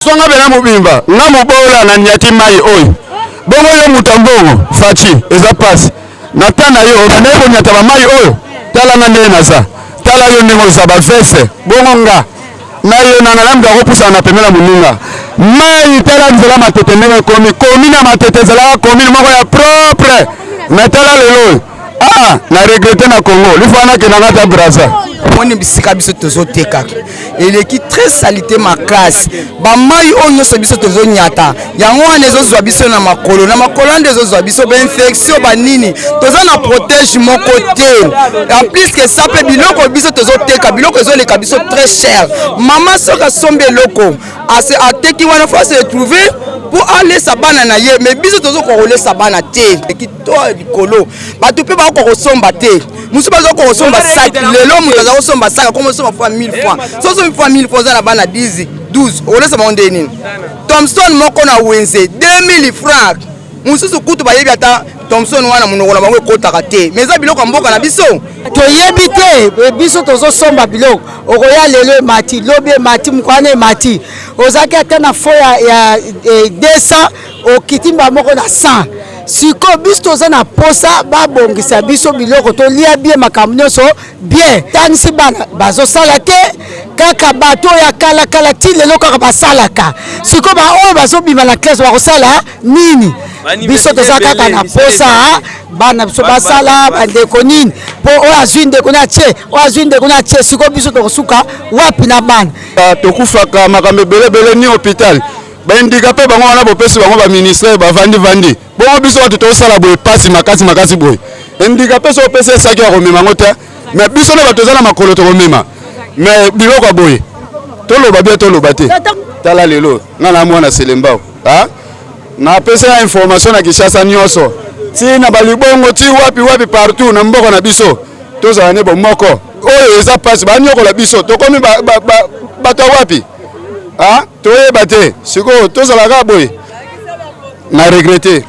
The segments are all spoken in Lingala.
songa bela mubimba nga mubola na nyati mai oyo bongo yo mutambongo fachi eza passe natana yo ndeko nyata ba mai oyo tala nga ndene naza tala yo ndeko za ba veste bongo nga na yo na nalanga kopusa na pemela muninga mai tala nzela matete ndenge komi na matete zala komi moko ya propre natala lelo na regretter na Congo lifana ke na ngata Brazza moni bisika biso tozo teka eleki très salité makasi ba mai onyo so biso tozo nyata yango wana ezozwa biso na makolo nde ezozwa biso ba infection ba nini toza na protège mon côté en plus que ça pe biloko biso tozo teka biloko ezoleka biso très cher mama soka sombe loko ateki wana faut se retrouver pour aller sabana na ye mais biso tozo ko roler sabana te ekito likolo batu pe ba ko somba te musu bazo ko somba sac lelo mu bazo somba sac comme somba fois 1000 francs so so fois 1000 francs na bana 10 12 roler sabana nini Thompson moko na wenze 2000 francs musu kutu ba yebi ata Thompson wana munoko na bango kotaka te mais za biloko mboka na biso to yebi te biso tozo somba biloko okoya lelo mati lobe mati mukwane mati ozaki ata na fo ya 200 okitimba moko na 100 siko biso toza na posa babongisa biso biloko to lia bien makambo nyonso bien tanisi bana bazosala te kaka bato ya kala ti lelo kaka basalaka siko ba oyo bazobima na classe bakosala nini biso toza kaka na posa bana biso basala bandeko nini po oyo azwi ndeko na tie oyo azwi ndeko na tie siko biso tokosuka wapi na bana tokufaka makambo ebelebele ni hôpital baindikape bango wana bopesi bango baministère bavandi bongo biso watu tosala boye pasi makasi boye indikape so opesi esaki ya komema ngo te mais biso ne bato eza na makolo tokomema mais biloko boye toloba bie toloba te tala lelo nga na mwana selembao na pesa information na Kinshasa nyonso ti na balibongo ti wapi partout na mboko na biso tozala ne bomoko oyo eza pasi banyokola biso tokomi bato wapi toyeba te sikoyo tozalaka boye na regrete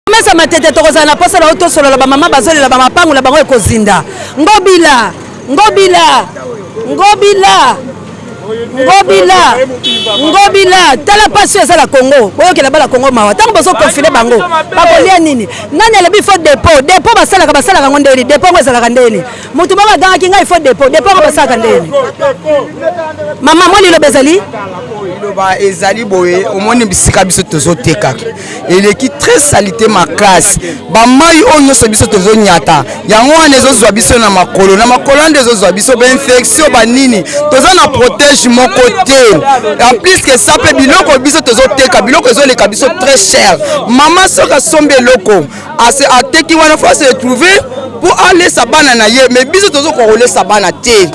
mesa matete tokozala na posa na auto solo la ba mama bazolela ba mapangu la bango ekozinda ngobila tala passion za la Congo oyokela bala Congo mawa tango bazo confiner bango bakolia nini nani alebi faut dépôt basalaka ngondeli dépôt ngozalaka ndeni mutu baba danga kinga faut dépôt basalaka ndeni mama moni lo bezali loba ezali boye omoni bisika biso tozo teka eleki très salité makasi ba mai onyo so biso tozo nyata yango wana ezozwa biso na makolo nde ezozwa biso ba infection ba nini toza na protège mon côté en plus que ça pe biloko biso tozo teka biloko ezoleka biso très cher mama soka sombe loko ateki wana faut se retrouver pour aller sabana na ye mais biso tozo ko roler sabana te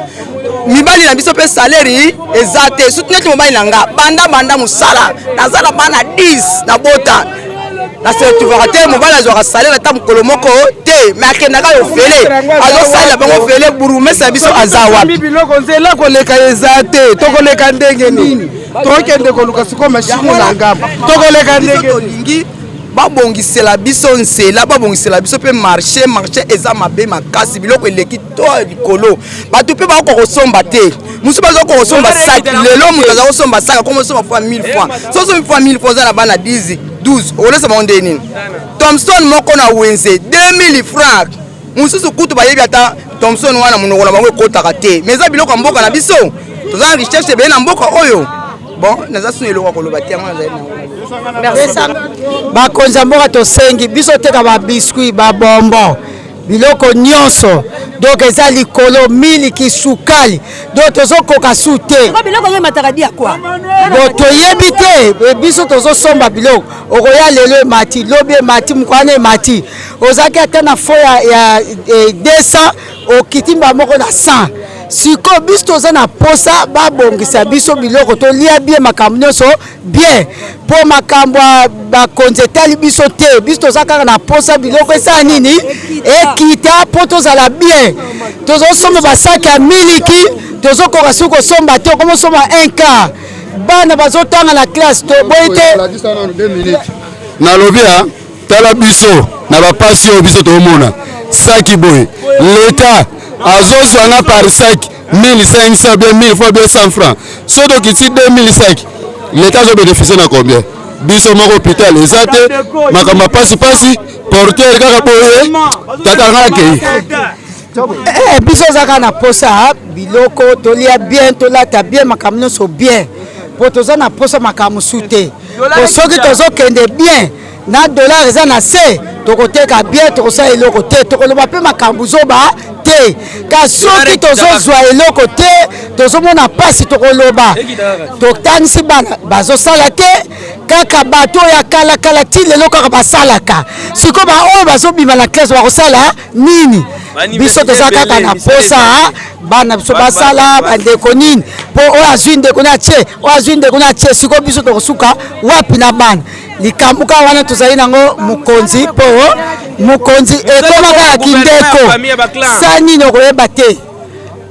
mibali na biso pe salaire ezate soutenir to mobali nanga banda musala nazala bana 10 na bota na certificat te mobali azwa salaire ta mukolo moko te mais akendaka yo fele azo sala bango fele burumesa biso azawa biloko nzela koleka ezate tokoleka ndenge nini tokende koluka siko mashine na ngamba tokoleka ndenge tolingi babongisela biso nsela babongisela biso pe marché eza mabe makasi biloko eleki to likolo bato pe bako kosomba te musu bazo kosomba sac lelo mu bazo kosomba sac comme somba fois 1000 francs so so fois 1000 francs na bana 10 12 olesa monde nini Thompson moko na wenze 2000 francs musu kutu ba yebi ata Thompson wana munoko na bango ekotaka te mais za biloko mboka na biso toza na recherche be na mboka oyo bon naza sunu eloko koloba te ngana za merci bakonza mboka tosengi biso teka ba biscuit ba bonbon biloko nyonso donc eza likolo miliki sukali donc tozokoka su te biloko ngai matakadi ya kwa toyebi te biso tozosomba biloko okoya lelo mati lobe mati mukwane mati ozaki ata na fo ya 200 okitimba moko na 100 siko biso toza na posa babongisa biso biloko to lia bien makambo nyonso bien po makambo bakonzi etali biso te biso toza kaka na posa biloko esala nini ekita po tozala bien tozosomba basaki ya miliki tozokoka soki kosomba te okomosomba 1 quart bana bazotanga na classe to boyete nalobi tala biso na bapasi oyo biso tomona saki boye l'État azozwanga par sac 1500 bien 1000 fois bien 100 francs so tokiti 2005 l'État azobénéficie na combien biso moko hôpital eza te makambo pasi porteur kaka boye tatanga akei biso ozaka na posa biloko tolia bien tolata bien makambo nyonso bien po toza na posa makambo mosusu te po soki tozokende bien na dollar eza na se tokoteka bien tokosala eloko te tokoloba mpe makambo zoba te kasi soki tozozwa eloko te tozomona mpasi tokoloba totangisi bana bazosala te kaka bato ya kalakala ti lelo kaka basalaka sikoyo baoyo bazobima na classe bakosala nini biso toza kaka na posa bana biso basala bandeko nini mpo oyo azwi ndeko na tie oyo azwi ndeko na tie sikoyo biso tokosuka wapi na bana likambo kaka wana tozali nango mokonzi mpo mokonzi ekomaka ya kindeko sa nini okoyeba te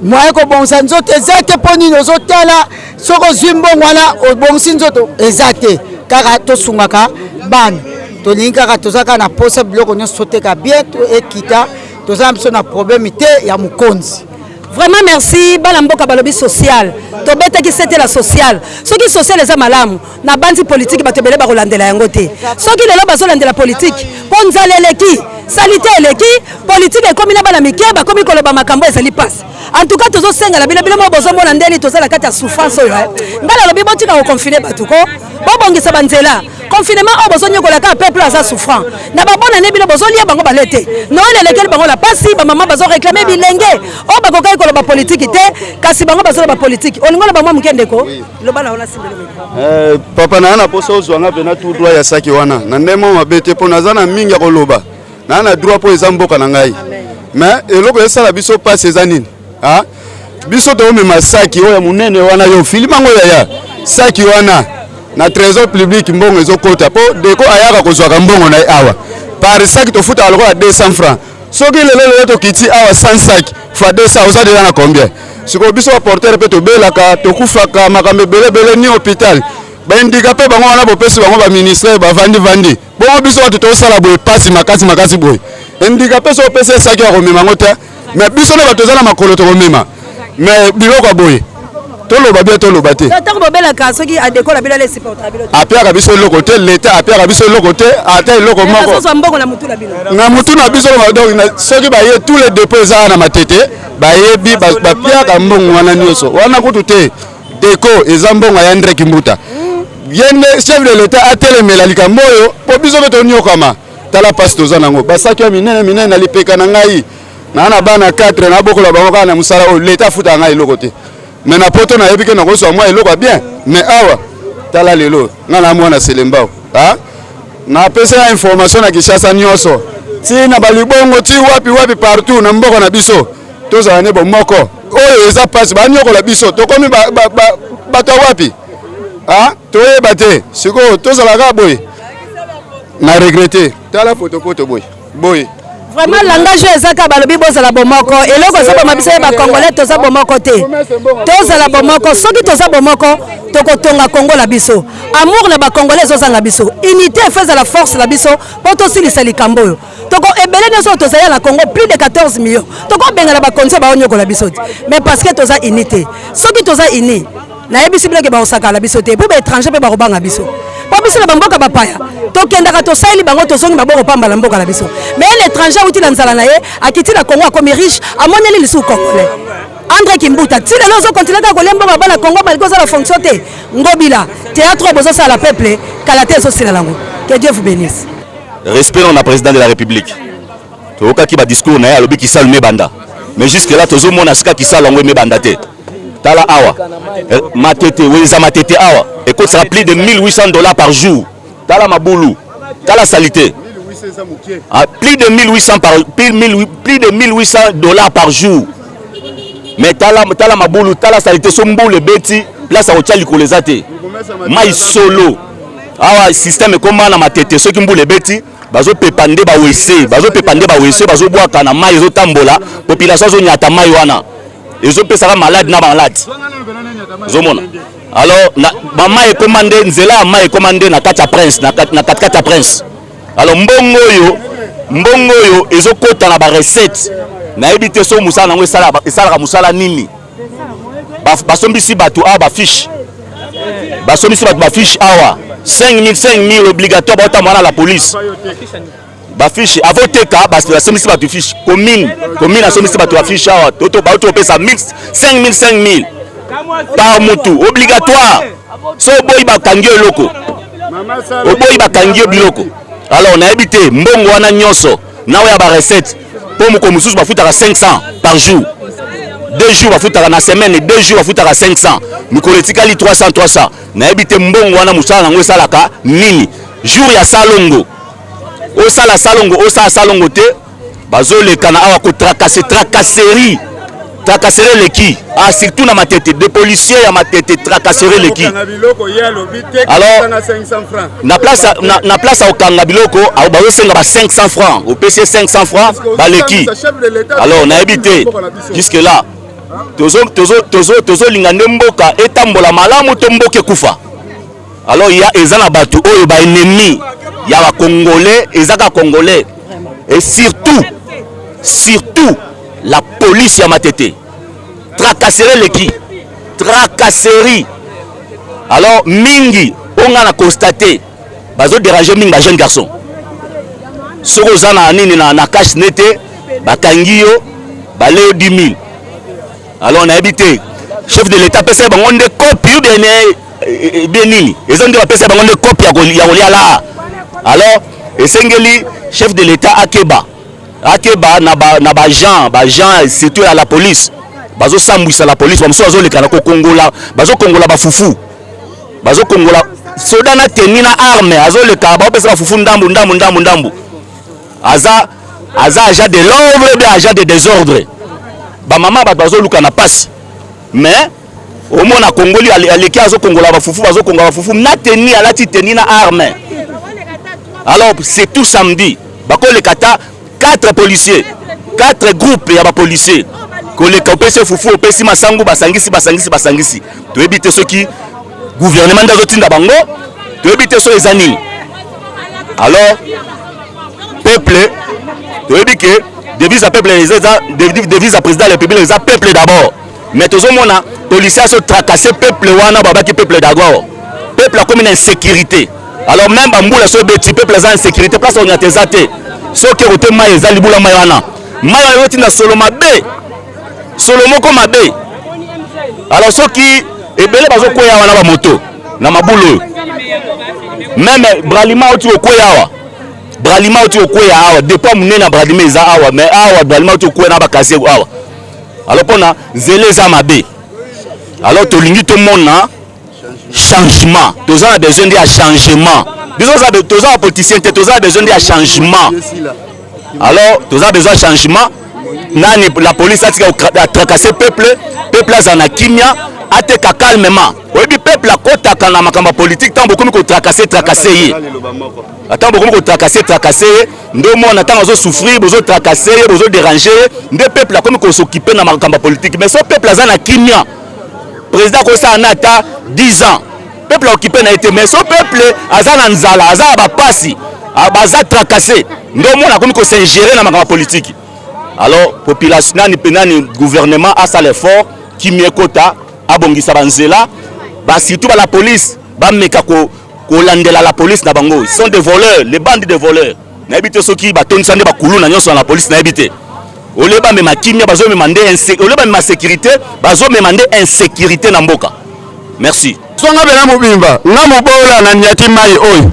mwaye kobongisa nzoto eza te mpo nini ozotala soki ozwi mbongo wana obongisi nzoto eza te kaka tosungaka bana tolingi kaka toza kaka na posa biloko nyonso toteka bien ekita toza biso na problème te ya mokonzi. Vraiment merci bana mboka balobi social tobetaki sete la social soki social eza malamu na bandi politique bato ebele bakolandela yango te soki lelo bazolandela politique mpo nzala eleki salite eleki politique ekomi na bana mike bakomi koloba makambo ezali pasi en tout cas tozosengela bino bino mo bozomona ndeni tozala kati ya souffrance oyo nga nalobi botika koconfine bato ko bobongisa banzela confinement oyo bozonyokola kaka peuple aza souffrant na babona ne bino bozolia bango balete noel elekeli bango la pasi bamama bazoreklame bilenge oyo bakokai koloba politiki te kasi bango bazoloba politiki olingo loba mwa moke ndeko loba na ona simbelo papa na ana poso ozwanga pena tout droit ya saki wana na ndemo mabe te mpo naza na mingi ya koloba na droit mpo eza mboka na ngai mais eloko esala biso pasi eza nini biso toomema saki oyo monene wana yo filimango yaya saki wana na trésor public mbongo ezokota mpo deko ayaka kozwaka mbongo na ye awa par saki tofutaka lokola 200 francs soki lelo tokiti awa 100 sac fois 200 oza deja na combien sikoyo biso baportere mpe tobelaka tokufaka makambo ebelebele ni hôpital baindikape bango wana bopesi bango baministère bavandi bongo biso bato tosala boye pasi makasi boye indikape so opesi esaki ya komema yango te mais biso na bato eza na makolo tokomema mais biloko boye toloba bien toloba te tango bobelaka soki adekola bila le supporter bilo apiaka biso eloko te l'État apiaka biso eloko te ata eloko moko so mbongo na mutu na bilo na mutu na biso donc soki baye tous les dépôts eza na matete bayebi bapiaka mbongo wana nyonso wana kutu te deko eza mbongo ya André Kimbuta yene chef de l'État atelemela likambo oyo po biso mpe tonyokama tala pasi toza nango basaki ya minene na lipeka na ngai na bana 4 na bokola bango kaka na mosala oyo l'État afuta ngai eloko te mais na poto na yebi ke na koso moi eloko bien mais awa tala lelo nga na mwana selembao na pesa information na Kinshasa nyonso ti na balibongo ti wapi partout na mboko na biso tozala ne bomoko oyo eza pasi banyokola biso tokomi bato wapi toyeba te sikoyo tozalaka boye na regrette tala fotopoto boye vraiment langage ezaka balobi bozala bomoko eloko za boma biso ba congolais toza bomoko te tozala bomoko soki toza bomoko tokotonga Congo la biso amour na ba congolais zozanga biso unité fait la force la biso po tosilisa likambo oyo toko ebele nyonso tozala na Congo plus de 14 millions toko bengala ba konse ba onyoko la biso mais parce que toza unité soki toza uni na yebisi bileke ba osaka la biso te po ba étranger pe ba robanga biso po biso na bamboka bapaya tokendaka tosali bango tozongi maboko pambala mboka na biso mais l'étranger uti na nzala na ye akiti na Congo akomi riche amoneli lisu congolais André Kimbuta ti lelo ozokontinue kaka kolia mbongo bana Congo baliko ozala fonction te ngobila théâtre oyo bozosala peuple kala te ezosila nango que Dieu vous bénisse. Respect na président de la République tokaki ba discours na ye alobi kisala mebanda mais jusque là tozomona sika kisala yango mebanda te tala awa matete weza matete awa écoute ça plus de $1,800 par jour tala mabulu tala salité plus de $1,800 par jour mais tala mabulu tala salité so mbulu beti place a otia likolo ezate mai solo awa système ekoma na matete soki mbulu beti bazopepande ba wese bazobwaka na mai ezotambola population zonyata mai wana ezopesaka malade na malade zomona Alors maman est commandé nzela maman est commandé na kati ya prince na kati ya prince. Alors mbongo yo ezokota na ba recette na ebité so musala nango esala musala nini basombisi bato awa ba fiche awa 5000 obligatoire ba otamwana la police ba fiche avoteka basombisi bato fiche commune asombisi bato ba fiche awa toto ba pesa 5000 par mutu obligatoire so boyi bakangi eloko biloko. Alors na ebité mbongo wana nyonso na oya ba recette pour moko mususu bafutaka 500 par jour 2 jours bafutaka na semaine 2 jours bafutaka 500 mikolo etikali 300 na ebité mbongo wana musala nango esalaka nini jour ya salongo osala salongo te bazoleka na awa ko tracasserie leki surtout na matete des policiers ya matete tracasserie leki. Alors na place okanga biloko bazosenga ba 500 francs au PC 500 francs baleki. Alors na ebité jusque là tozo linga mboka etambola malamu to mboka kufa. Alors il y a ezana batu oyo ba ennemi ya ba congolais ezaka congolais et surtout la police ya matete tracasserie. Alors mingi on a constaté bazo déranger mingi ba jeune garçon soko zana nini na cash nete bakangi yo baleo 10 000. Alors on a habité chef de l'état pesa bango nde copie bien nini ezonde ba pesa bango nde copie ya kolia la. Alors esengeli chef de l'état akeba na ba Jean surtout à la police bazo sambwisa la police bamuso bazo lekana ko kongola ba fufu bazo kongola soda na tenina arme azo lekana ba pesa ba fufu ndambu aza agent de l'ordre bien agent de désordre ba mama bazo luka na passe mais au mona congoli aleki azo kongola ba fufu na tenina alati tenina arme. Alors c'est tout samedi bako lekata 4 policiers 4 groupes ya ba policiers koleka opesi fufu opesi masangu basangisi to ebite soki gouvernement ndazo tinda bango to ebite so ezani. Alors peuple to ebike devise à peuple devise à président de la République les peuple d'abord mais tozo mona policiers so tracasser peuple wana babaki peuple d'abord peuple a comme une insécurité. Alors même bambula so beti peuple za insécurité place on yatezate so ke otema ezali bula mayana mayo yotinda Solomo comme abe. Alors ceux qui ebele bazo koya wana ba moto na mabulo même bralima oti okoya awa depuis munena bralima eza awa mais awa bralima oti okoya na ba kase awa. Alors pona zele za mabe. Alors to lingi to mona changement toza a besoin de changement toza politicien toza a besoin de changement. Alors toza besoin de changement. Nani la police a tracassé peuple azana kimia ateka calmement oyebi peuple akotaka na makamba politique tant beaucoup ko tracasser ye attends beaucoup ko tracasser ndo mona tant zo souffrir bozo tracasser bozo déranger nde peuple comme ko s'occuper na makamba politique mais so peuple azana kimia président ko sa nata 10 ans peuple occupé na été mais so peuple azana nzala azala ba pasi abaza tracasser ndo mona comme ko s'ingérer na makamba politique. Alors population nani gouvernement a ça l'effort qui miekota abongisa banzela ba surtout ba la police ba meka ko landela la police na bango ils sont des voleurs les bandes de voleurs na ebité soki ba tonsande ba kuluna nyonso na police na ebité oleba me makimia bazo me mandé oleba me sécurité bazo me mandé insécurité na mboka. Merci songa bela mobimba nga mobola na nyati mai oyo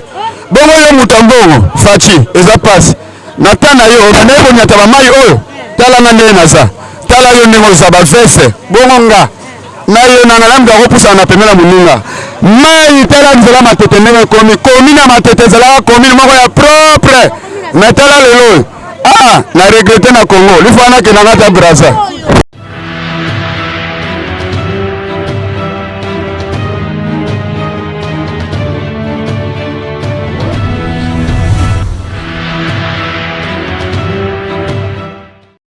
bongo yo mutambongo fachi eza passe natana yo na nebo nyata ba mai oyo tala nga ndenge naza tala yo ndenge ozaba veste bongo nga na yo na nalanga kopusa na pemela muninga mai tala nzela matete ndenge komi na matete zela komi moko ya propre na tala lelo na regrette na Congo lifana ke na ngata Brazza